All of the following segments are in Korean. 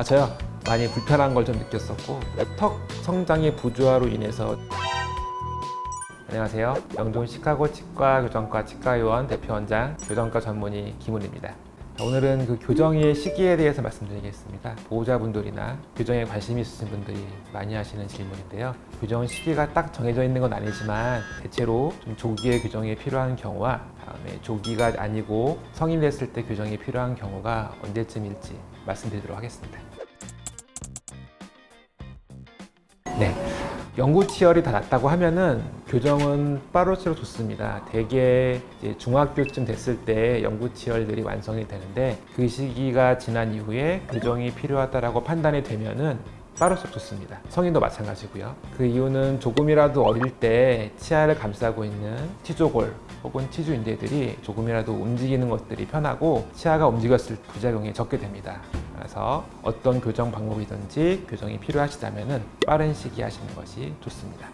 저요. 많이 불편한 걸 좀 느꼈었고, 턱 성장의 부조화로 인해서. 안녕하세요. 명동 시카고 치과 교정과 치과의원 대표원장 교정과 전문의 김훈입니다. 오늘은 그 교정의 시기에 대해서 말씀드리겠습니다. 보호자분들이나 교정에 관심이 있으신 분들이 많이 하시는 질문인데요. 교정 시기가 딱 정해져 있는 건 아니지만 대체로 좀 조기에 교정이 필요한 경우와 다음에 조기가 아니고 성인 됐을 때 교정이 필요한 경우가 언제쯤일지 말씀드리도록 하겠습니다. 네. 영구 치열이 다 났다고 하면은 교정은 빠를수록 좋습니다. 대개 이제 중학교쯤 됐을 때 영구 치열들이 완성이 되는데 그 시기가 지난 이후에 교정이 필요하다라고 판단이 되면은 빠를수록 좋습니다. 성인도 마찬가지고요. 그 이유는 조금이라도 어릴 때 치아를 감싸고 있는 치조골 혹은 치주인대들이 조금이라도 움직이는 것들이 편하고 치아가 움직였을 부작용이 적게 됩니다. 그래서 어떤 교정 방법이든지 교정이 필요하시다면 빠른 시기에 하시는 것이 좋습니다.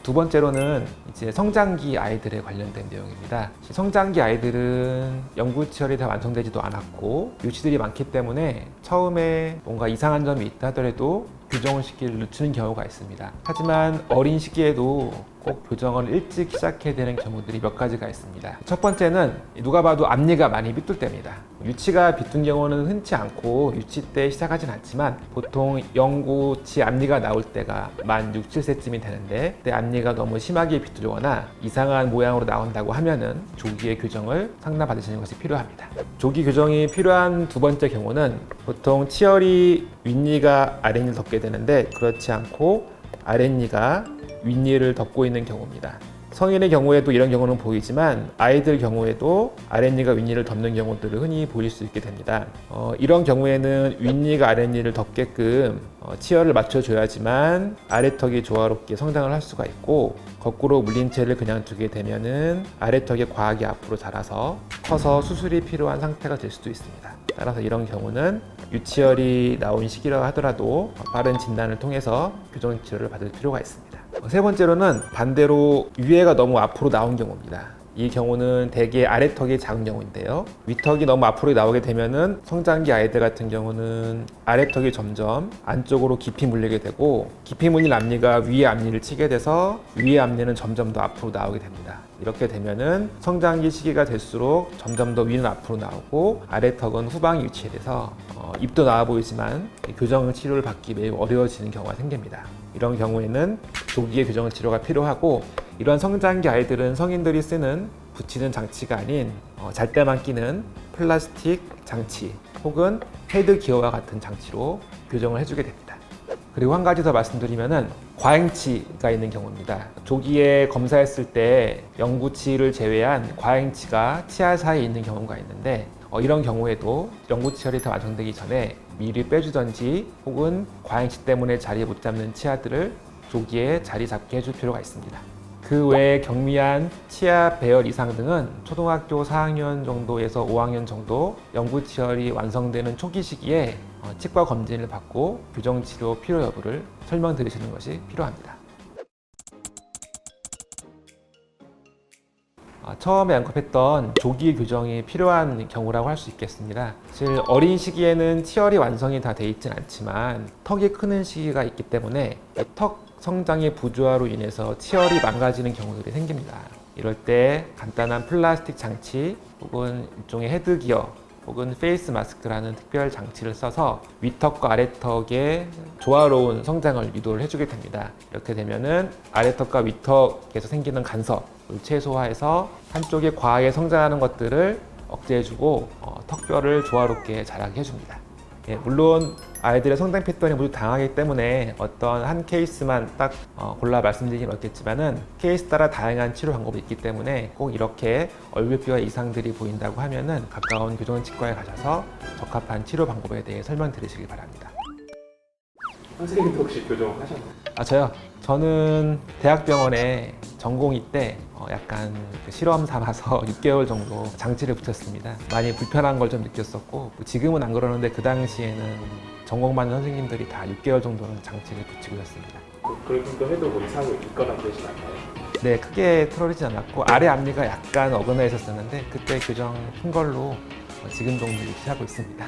두 번째로는 이제 성장기 아이들에 관련된 내용입니다. 성장기 아이들은 영구치열이 다 완성되지도 않았고 유치들이 많기 때문에 처음에 뭔가 이상한 점이 있다 하더라도 교정 시기를 늦추는 경우가 있습니다. 하지만 어린 시기에도 꼭 교정을 일찍 시작해야 되는 경우들이 몇 가지가 있습니다. 첫 번째는 누가 봐도 앞니가 많이 삐뚤답니다. 유치가 비뚤 경우는 흔치 않고 유치 때 시작하진 않지만 보통 영구치 앞니가 나올 때가 만 6, 7세쯤이 되는데 그때 앞니가 너무 심하게 비뚤거나 이상한 모양으로 나온다고 하면은 조기에 교정을 상담받으시는 것이 필요합니다. 조기 교정이 필요한 두 번째 경우는 보통 치열이 윗니가 아랫니를 덮게 되는데 그렇지 않고 아랫니가 윗니를 덮고 있는 경우입니다. 성인의 경우에도 이런 경우는 보이지만 아이들 경우에도 아랫니가 윗니를 덮는 경우들을 흔히 보일 수 있게 됩니다. 이런 경우에는 윗니가 아랫니를 덮게끔 치열을 맞춰줘야지만 아래턱이 조화롭게 성장을 할 수가 있고 거꾸로 물린 채를 그냥 두게 되면은 아래턱이 과하게 앞으로 자라서 커서 수술이 필요한 상태가 될 수도 있습니다. 따라서 이런 경우는 유치열이 나온 시기라 하더라도 빠른 진단을 통해서 교정 치료를 받을 필요가 있습니다. 세 번째로는 반대로 위에가 너무 앞으로 나온 경우입니다. 이 경우는 대개 아래턱이 작은 경우인데요. 위턱이 너무 앞으로 나오게 되면은 성장기 아이들 같은 경우는 아래턱이 점점 안쪽으로 깊이 물리게 되고 깊이 물린 앞니가 위의 앞니를 치게 돼서 위의 앞니는 점점 더 앞으로 나오게 됩니다. 이렇게 되면은 성장기 시기가 될수록 점점 더 위는 앞으로 나오고 아래턱은 후방이 위치돼서 입도 나와 보이지만 교정 치료를 받기 매우 어려워지는 경우가 생깁니다. 이런 경우에는 조기에 교정 치료가 필요하고 이런 성장기 아이들은 성인들이 쓰는 붙이는 장치가 아닌 잘 때만 끼는 플라스틱 장치 혹은 헤드 기어와 같은 장치로 교정을 해주게 됩니다. 그리고 한 가지 더 말씀드리면은 과행치가 있는 경우입니다. 조기에 검사했을 때 영구치를 제외한 과행치가 치아 사이에 있는 경우가 있는데 이런 경우에도 영구치열이 다 완성되기 전에 미리 빼주던지 혹은 과행치 때문에 자리 못 잡는 치아들을 조기에 자리 잡게 해줄 필요가 있습니다. 그 외에 경미한 치아 배열 이상 등은 초등학교 4학년 정도에서 5학년 정도 영구치열이 완성되는 초기 시기에 치과 검진을 받고 교정치료 필요 여부를 설명드리시는 것이 필요합니다. 처음에 언급했던 조기 교정이 필요한 경우라고 할 수 있겠습니다. 사실 어린 시기에는 치열이 완성이 다 돼 있진 않지만 턱이 크는 시기가 있기 때문에 턱 성장의 부조화로 인해서 치열이 망가지는 경우들이 생깁니다. 이럴 때 간단한 플라스틱 장치 혹은 일종의 헤드기어 혹은 페이스 마스크라는 특별 장치를 써서 위턱과 아래턱의 조화로운 성장을 유도를 해주게 됩니다. 이렇게 되면은 아래턱과 위턱에서 생기는 간섭을 최소화해서 한쪽이 과하게 성장하는 것들을 억제해주고 턱뼈를 조화롭게 자라게 해줍니다. 물론 아이들의 성장 패턴이 모두 다양하기 때문에 어떤 한 케이스만 딱 골라 말씀드리긴 어렵겠지만은 케이스 따라 다양한 치료 방법이 있기 때문에 꼭 이렇게 얼굴뼈에 이상들이 보인다고 하면은 가까운 교정치과에 가셔서 적합한 치료 방법에 대해 설명드리시기 바랍니다. 선생님도 혹시 교정하셨나요? 저요? 저는 대학병원에 전공의 때 약간 실험 삼아서 6개월 정도 장치를 붙였습니다. 많이 불편한 걸 좀 느꼈었고 지금은 안 그러는데 그 당시에는 전공받는 선생님들이 다 6개월 정도는 장치를 붙이고 있었습니다. 그런 정도 해도 뭐 이상이 있거나 그러진 않나요? 네, 크게 틀어지지 않았고 아래 앞니가 약간 어긋나 있었었는데 그때 교정 큰 걸로 지금 정도 유지하고 있습니다.